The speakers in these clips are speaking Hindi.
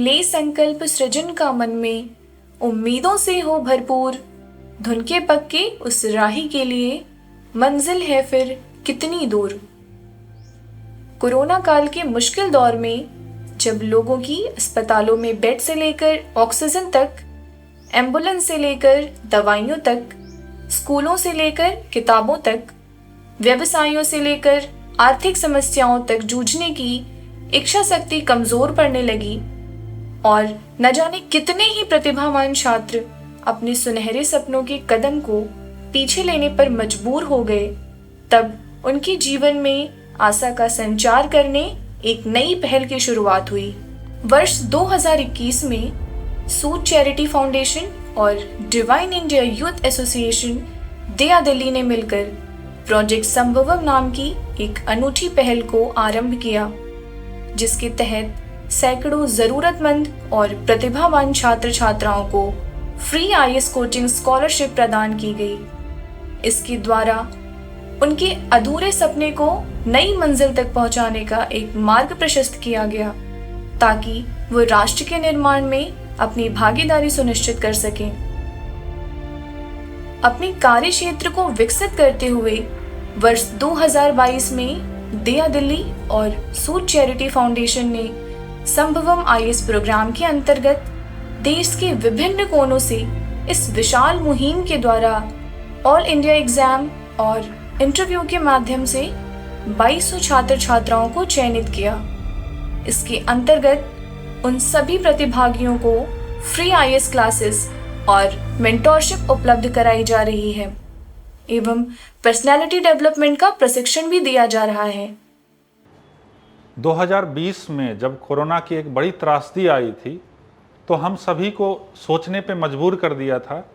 ले संकल्प सृजन का मन में, उम्मीदों से हो भरपूर, धुन के पक्के उस राही के लिए, मंजिल है फिर कितनी दूर। कोरोना काल के मुश्किल दौर में जब लोगों की अस्पतालों में बेड से लेकर ऑक्सीजन तक, एम्बुलेंस से लेकर दवाइयों तक, स्कूलों से लेकर किताबों तक, व्यवसायों से लेकर आर्थिक समस्याओं तक जूझने की इच्छा शक्ति कमजोर पड़ने लगी और न जाने कितने ही प्रतिभावान छात्र अपने सुनहरे सपनों के कदम को पीछे लेने पर मजबूर हो गए, तब उनके जीवन में आशा का संचार करने एक नई पहल की शुरुआत हुई। वर्ष 2021 में सूद चैरिटी फाउंडेशन और डिवाइन इंडिया यूथ एसोसिएशन दिया दिल्ली ने मिलकर प्रोजेक्ट संभवम नाम की एक अनूठी पहल को आरंभ किया, जिसके तहत सैकड़ों जरूरतमंद और प्रतिभावान छात्र छात्राओं को फ्री आईएएस कोचिंग स्कॉलरशिप प्रदान की गई। इसके द्वारा उनके अधूरे सपने को नई मंजिल तक पहुंचाने का एक मार्ग प्रशस्त किया गया, ताकि वो राष्ट्र के निर्माण में अपनी भागीदारी सुनिश्चित कर सकें। अपने कार्य क्षेत्र को विकसित करते हुए वर्ष 2022 में दिया दिल्ली और सूद चैरिटी फाउंडेशन ने संभवम आईएएस प्रोग्राम के अंतर्गत देश के विभिन्न कोनों से इस विशाल मुहिम के द्वारा ऑल इंडिया एग्जाम और इंटरव्यू के माध्यम से 2200 छात्र छात्राओं को चयनित किया। इसके अंतर्गत उन सभी प्रतिभागियों को फ्री आईएएस क्लासेस और मेंटोरशिप उपलब्ध कराई जा रही है एवं पर्सनालिटी डेवलपमेंट का प्रशिक्षण भी दिया जा रहा है। 2020 में जब कोरोना की एक बड़ी त्रासदी आई थी, तो हम सभी को सोचने पे मजबूर कर दिया था,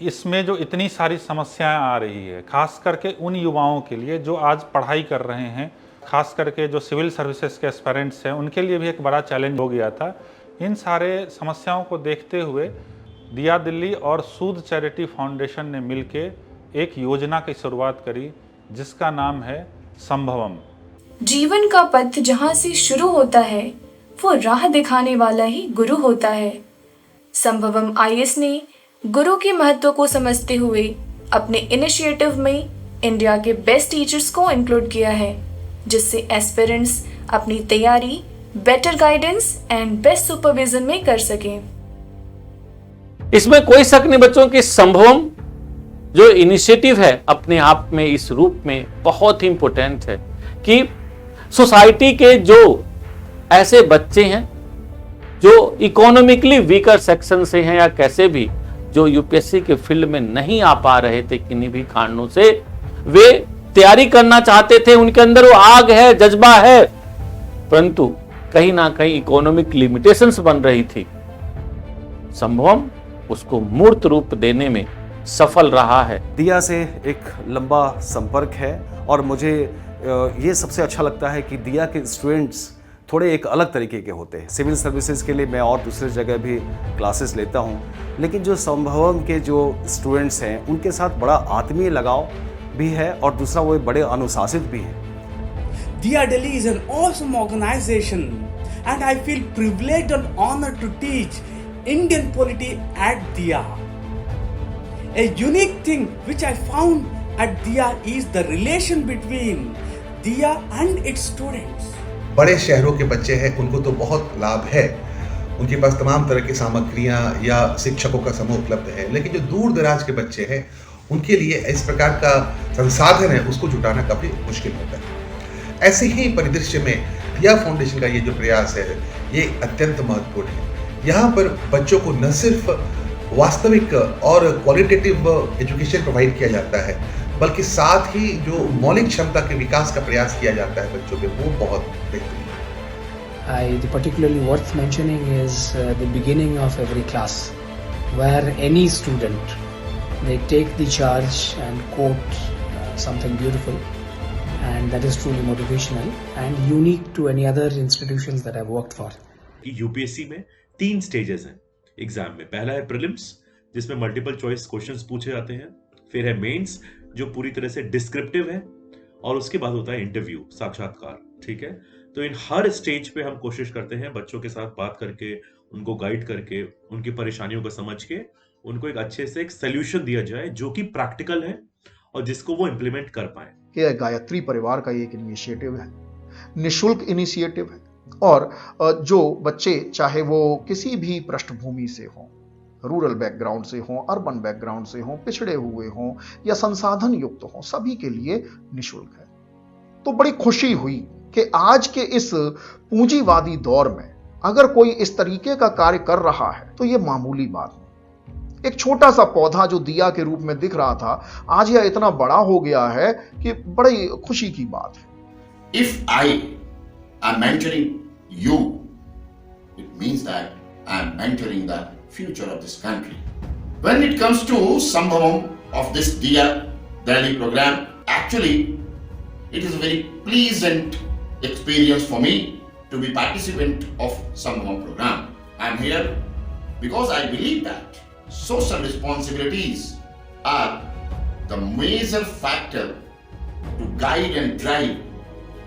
इसमें जो इतनी सारी समस्याएं आ रही है, खास करके उन युवाओं के लिए जो आज पढ़ाई कर रहे हैं, खास करके जो सिविल सर्विसेज के एस्पिरेंट्स हैं, उनके लिए भी एक बड़ा चैलेंज हो गया था। इन सारे समस्याओं को देखते हुए दिया दिल्ली और सूद चैरिटी फाउंडेशन ने मिलके एक योजना की शुरुआत करी, जिसका नाम है संभवम। जीवन का पथ जहाँ से शुरू होता है, वो राह दिखाने वाला ही गुरु होता है। संभवम आईएएस ने गुरु के महत्व को समझते हुए अपने इनिशिएटिव में इंडिया के बेस्ट टीचर्स को इंक्लूड किया है, जिससे एस्पिरेंट्स अपनी तैयारी better guidance and best supervision में कर सकें। इसमें कोई शक नहीं बच्चों की संभवम जो इनिशिएटिव है अपने आप में इस रूप में बहुत ही इंपॉर्टेंट है कि सोसाइटी के जो ऐसे बच्चे हैं जो इकोनॉमिकली वीकर सेक्शन से हैं या कैसे भी, जो यूपीएससी के फील्ड में नहीं आ पा रहे थे किन्हीं भी कारणों से, वे तैयारी करना चाहते थे, उनके अंदर वो आग है, जज्बा है, परंतु कहीं ना कहीं इकोनॉमिक लिमिटेशंस बन रही थी। संभवम उसको मूर्त रूप देने में सफल रहा है। दिया से एक लंबा संपर्क है और मुझे ये सबसे अच्छा लगता है कि दिया के स्टूडेंट्स थोड़े एक अलग तरीके के होते हैं। सिविल सर्विसेज के लिए मैं और दूसरी जगह भी क्लासेस लेता हूँ, लेकिन जो संभवम के जो स्टूडेंट्स हैं उनके साथ बड़ा आत्मीय लगाव भी है और दूसरा वो बड़े अनुशासित भी हैं। Dia Delhi is an awesome organization and I feel privileged and honored to teach Indian polity at Dia. A unique thing which I found at Dia is the relation between Dia and its students. बड़े शहरों के बच्चे हैं, उनको तो बहुत लाभ है, उनके पास तमाम तरह की सामग्रियां या शिक्षकों का समूह उपलब्ध है, लेकिन जो दूर दराज के बच्चे हैं उनके लिए इस प्रकार का संसाधन है उसको जुटाना काफ़ी मुश्किल होता है। ऐसे ही परिदृश्य में दिया फाउंडेशन का ये जो प्रयास है ये अत्यंत महत्वपूर्ण है। यहाँ पर बच्चों को न सिर्फ वास्तविक और क्वालिटेटिव एजुकेशन प्रोवाइड किया जाता है, बल्कि साथ ही जो मौलिक क्षमता के विकास का प्रयास किया जाता है बच्चों में, वो बहुत बेहतरीन है। The particularly worth mentioning is the beginning of every class, where any student they take the charge and quote something beautiful, and that is truly motivational and unique to any other institutions that I've worked for. UPSC में 3 स्टेजेस हैं एग्जाम में। पहला है प्रीलिम्स, जिसमें मल्टीपल चॉइस क्वेश्चंस पूछे जाते हैं। फिर है मेंस, जो पूरी तरह से डिस्क्रिप्टिव है, और उसके बाद होता है इंटरव्यू, साक्षात्कार। ठीक है, तो इन हर स्टेज पे हम कोशिश करते हैं बच्चों के साथ बात करके उनको गाइड करके, उनकी परेशानियों को समझ के उनको एक अच्छे से एक सोल्यूशन दिया जाए जो कि प्रैक्टिकल है और जिसको वो इम्प्लीमेंट कर पाए। ये गायत्री परिवार का एक इनिशिएटिव है, निशुल्क इनिशिएटिव है, और जो बच्चे चाहे वो किसी भी पृष्ठभूमि से हों, रूरल बैकग्राउंड से हों, अर्बन बैकग्राउंड से हों, पिछड़े हुए हों या संसाधन युक्त हों, सभी के लिए निशुल्क है। तो बड़ी खुशी हुई कि आज के इस पूंजीवादी दौर में अगर कोई इस तरीके का कार्य कर रहा है तो ये मामूली बात नहीं। एक छोटा सा पौधा जो दिया के रूप में दिख रहा था, आज यह इतना बड़ा हो गया है कि बड़ी खुशी की बात है। If I am mentoring you, it means that I am mentoring the future of this country. When it comes to Sambhavam of this Diya Delhi program, actually it is a very pleasant experience for me to be participant of Sambhavam program. I am here because I believe that social responsibilities are the major factor to guide and drive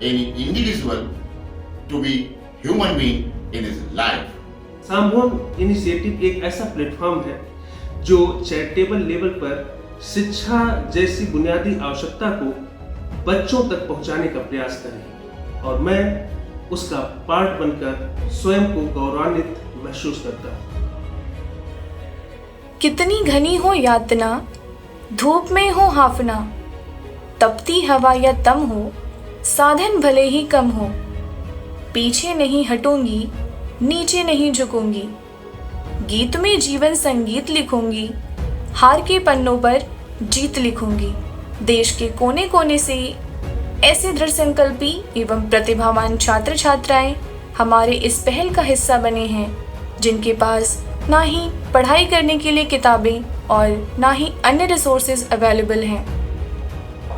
any individual to be human being in his life. संभवम initiative एक ऐसा प्लेटफॉर्म है जो चैरिटेबल लेवल पर शिक्षा जैसी बुनियादी आवश्यकता को बच्चों तक पहुंचाने का प्रयास करे, और मैं उसका पार्ट बनकर स्वयं को गौरवान्वित महसूस करता हूं। कितनी घनी हो यातना, धूप में हो हाफना, तपती हवा या तम हो, साधन भले ही कम हो, पीछे नहीं हटूंगी, नीचे नहीं झुकूंगी, गीत में जीवन संगीत लिखूंगी, हार के पन्नों पर जीत लिखूंगी। देश के कोने कोने से ऐसे दृढ़ संकल्पी एवं प्रतिभावान छात्र छात्राएं हमारे इस पहल का हिस्सा बने हैं, जिनके पास ना ही पढ़ाई करने के लिए किताबें और ना ही अन्य रिसोर्सेज अवेलेबल हैं।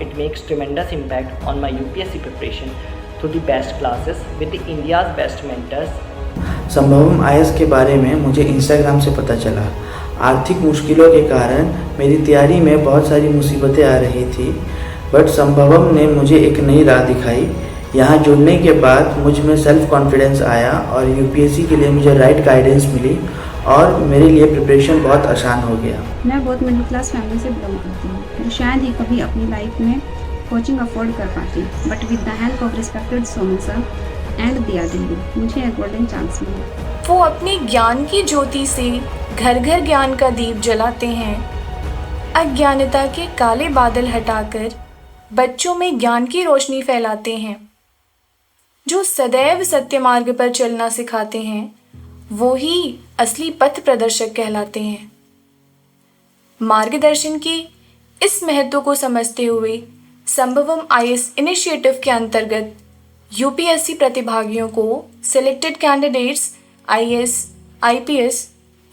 It makes tremendous impact on my UPSC preparation through the best classes with the India's best mentors. संभवम IAS के बारे में मुझे इंस्टाग्राम से पता चला। आर्थिक मुश्किलों के कारण मेरी तैयारी में बहुत सारी मुसीबतें आ रही थी, बट संभवम ने मुझे एक नई राह दिखाई। यहाँ जुड़ने के बाद मुझ में सेल्फ कॉन्फिडेंस आया और UPSC के लिए मुझे राइट गाइडेंस मिली और मेरे लिए प्रिपरेशन बहुत आसान हो गया। मैं बहुत मिडिल क्लास फैमिली से बिलोंग करती हूँ, मैं शायद ही कभी अपनी लाइफ में कोचिंग अफोर्ड कर पाती, but with the help of respected Soman sir and दिया दिल्ली मुझे एक गोल्डन चांस मिला। वो अपने ज्ञान की ज्योति से घर घर ज्ञान का दीप जलाते हैं। अज्ञानता के काले बादल हटाकर बच्चों में ज्ञान की रोशनी फैलाते हैं। जो सदैव सत्य मार्ग पर चलना सिखाते हैं वो ही असली पथ प्रदर्शक कहलाते हैं। मार्गदर्शन के इस महत्व को समझते हुए संभवम IAS इनिशिएटिव के अंतर्गत UPSC प्रतिभागियों को सिलेक्टेड कैंडिडेट्स IAS, IPS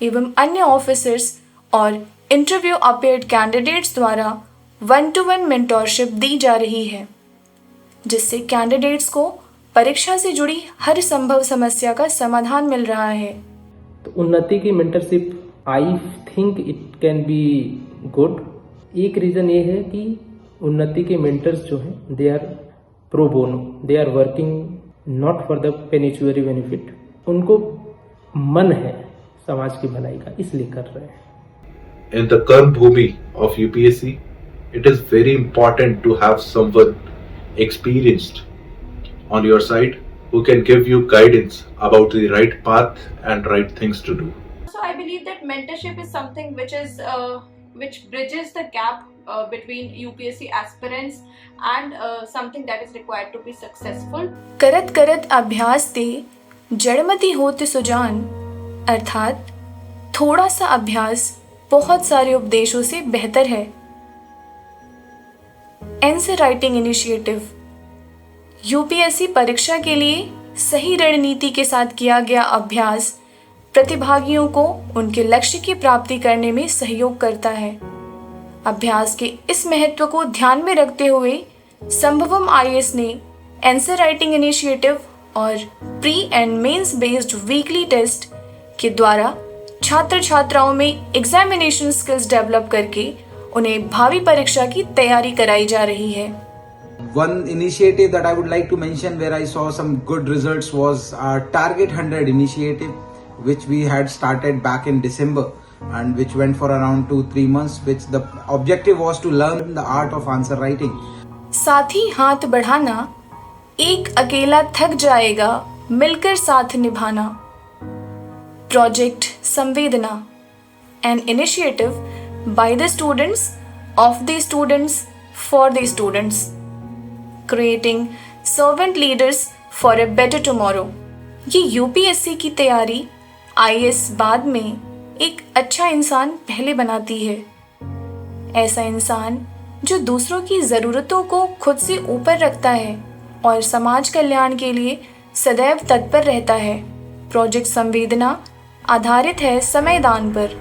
एवं अन्य ऑफिसर्स और इंटरव्यू अपीयर्ड कैंडिडेट्स द्वारा 1-to-1 मेंटोरशिप दी जा रही है, जिससे कैंडिडेट्स को परीक्षा से जुड़ी हर संभव समस्या का समाधान मिल रहा है। तो उन्नति की mentorship I think it can be good. एक रीज़न ये है कि उन्नति के मेंटर्स जो हैं they are pro bono, they are working not for the pecuniary benefit. उनको मन है समाज की भलाई का, इसलिए कर रहे हैं। In the Karm Bhumi of UPSC, it is very important to have someone experienced on your side who can give you guidance about the right path and right things to do. So I believe that mentorship is something which bridges the gap between UPSC aspirants and something that is required to be successful. करत करत अभ्यास दे जड़मति होते सुजान, अर्थात थोड़ा सा अभ्यास बहुत सारे उपदेशों से बेहतर है। आंसर राइटिंग इनिशिएटिव UPSC परीक्षा के लिए सही रणनीति के साथ किया गया अभ्यास प्रतिभागियों को उनके लक्ष्य की प्राप्ति करने में सहयोग करता है। अभ्यास के इस महत्व को ध्यान में रखते हुए संभवम IAS ने आंसर राइटिंग इनिशिएटिव और pre and mains based weekly test के द्वारा छात्र छात्राओं में एग्जामिनेशन स्किल्स डेवलप करके उन्हें भावी परीक्षा की तैयारी कराई जा रही है। One initiative that I would like to mention where I saw some good results was our Target 100 initiative, which we had started back in December and which went for around 2-3 months, which the objective was to learn the art of answer writing. साथ ही हाथ बढ़ाना, एक अकेला थक जाएगा, मिलकर साथ निभाना. प्रोजेक्ट संवेदना, an initiative by the students, of the students, for the students, creating servant leaders for a better tomorrow. ये यूपीएससी की तैयारी आईएएस बाद में एक अच्छा इंसान पहले बनाती है. ऐसा इंसान जो दूसरों की ज़रूरतों को खुद से ऊपर रखता है और समाज कल्याण के लिए सदैव तत्पर रहता है. प्रोजेक्ट संवेदना आधारित है समयदान पर.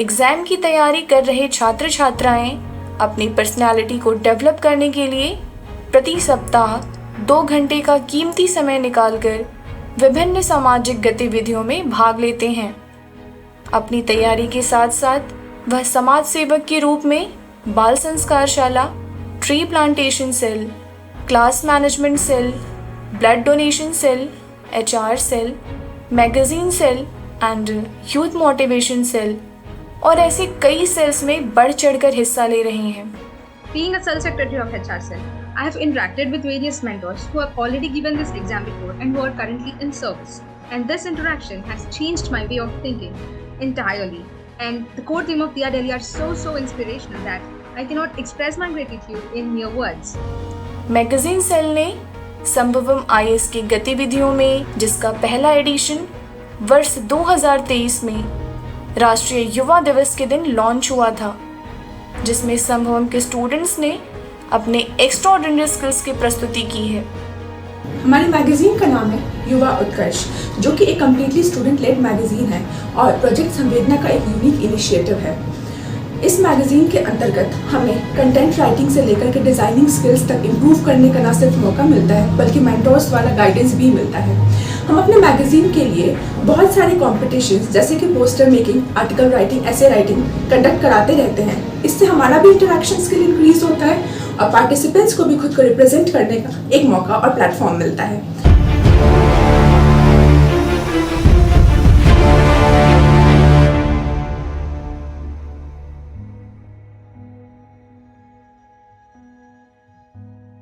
एग्ज़ाम की तैयारी कर रहे छात्र छात्राएं अपनी पर्सनैलिटी को डेवलप करने के लिए प्रति सप्ताह 2 घंटे का कीमती समय निकालकर विभिन्न सामाजिक गतिविधियों में भाग लेते हैं. अपनी तैयारी के साथ साथ वह समाज सेवक के रूप में बाल संस्कारशाला, tree plantation cell, class management cell, blood donation cell, HR cell, magazine cell and youth motivation cell और ऐसे कई सेल्स में बढ़ चढ़कर हिस्सा ले रहे हैं. Being a cell secretary of HR cell, I have interacted with various mentors who have already given this exam before and who are currently in service. And this interaction has changed my way of thinking entirely. And the core theme of Diya Delhi are so inspirational that I cannot express my gratitude in mere words. Magazine cell ने संभवम आईएएस की गतिविधियों में, जिसका पहला एडिशन वर्ष 2023 में राष्ट्रीय युवा दिवस के दिन लॉन्च हुआ था, जिसमें संभवम के स्टूडेंट्स ने अपने एक्स्ट्राऑर्डिनरी स्किल्स की प्रस्तुति की है. हमारी मैगजीन का नाम है युवा उत्कर्ष, जो कि एक कम्प्लीटली स्टूडेंट लेड मैगजीन है और प्रोजेक्ट संवेदना का एक यूनिक इनिशिएटिव है. इस मैगजीन के अंतर्गत हमें कंटेंट राइटिंग से लेकर के डिज़ाइनिंग स्किल्स तक इम्प्रूव करने का न सिर्फ मौका मिलता है बल्कि मेंटोर्स वाला गाइडेंस भी मिलता है. हम अपने मैगजीन के लिए बहुत सारे कॉम्पिटिशन्स जैसे कि पोस्टर मेकिंग, आर्टिकल राइटिंग, ऐसे राइटिंग कंडक्ट कराते रहते हैं. इससे हमारा भी इंटरेक्शन स्किल इंक्रीज होता है और पार्टिसिपेंट्स को भी खुद को रिप्रेजेंट करने का एक मौका और प्लेटफॉर्म मिलता है.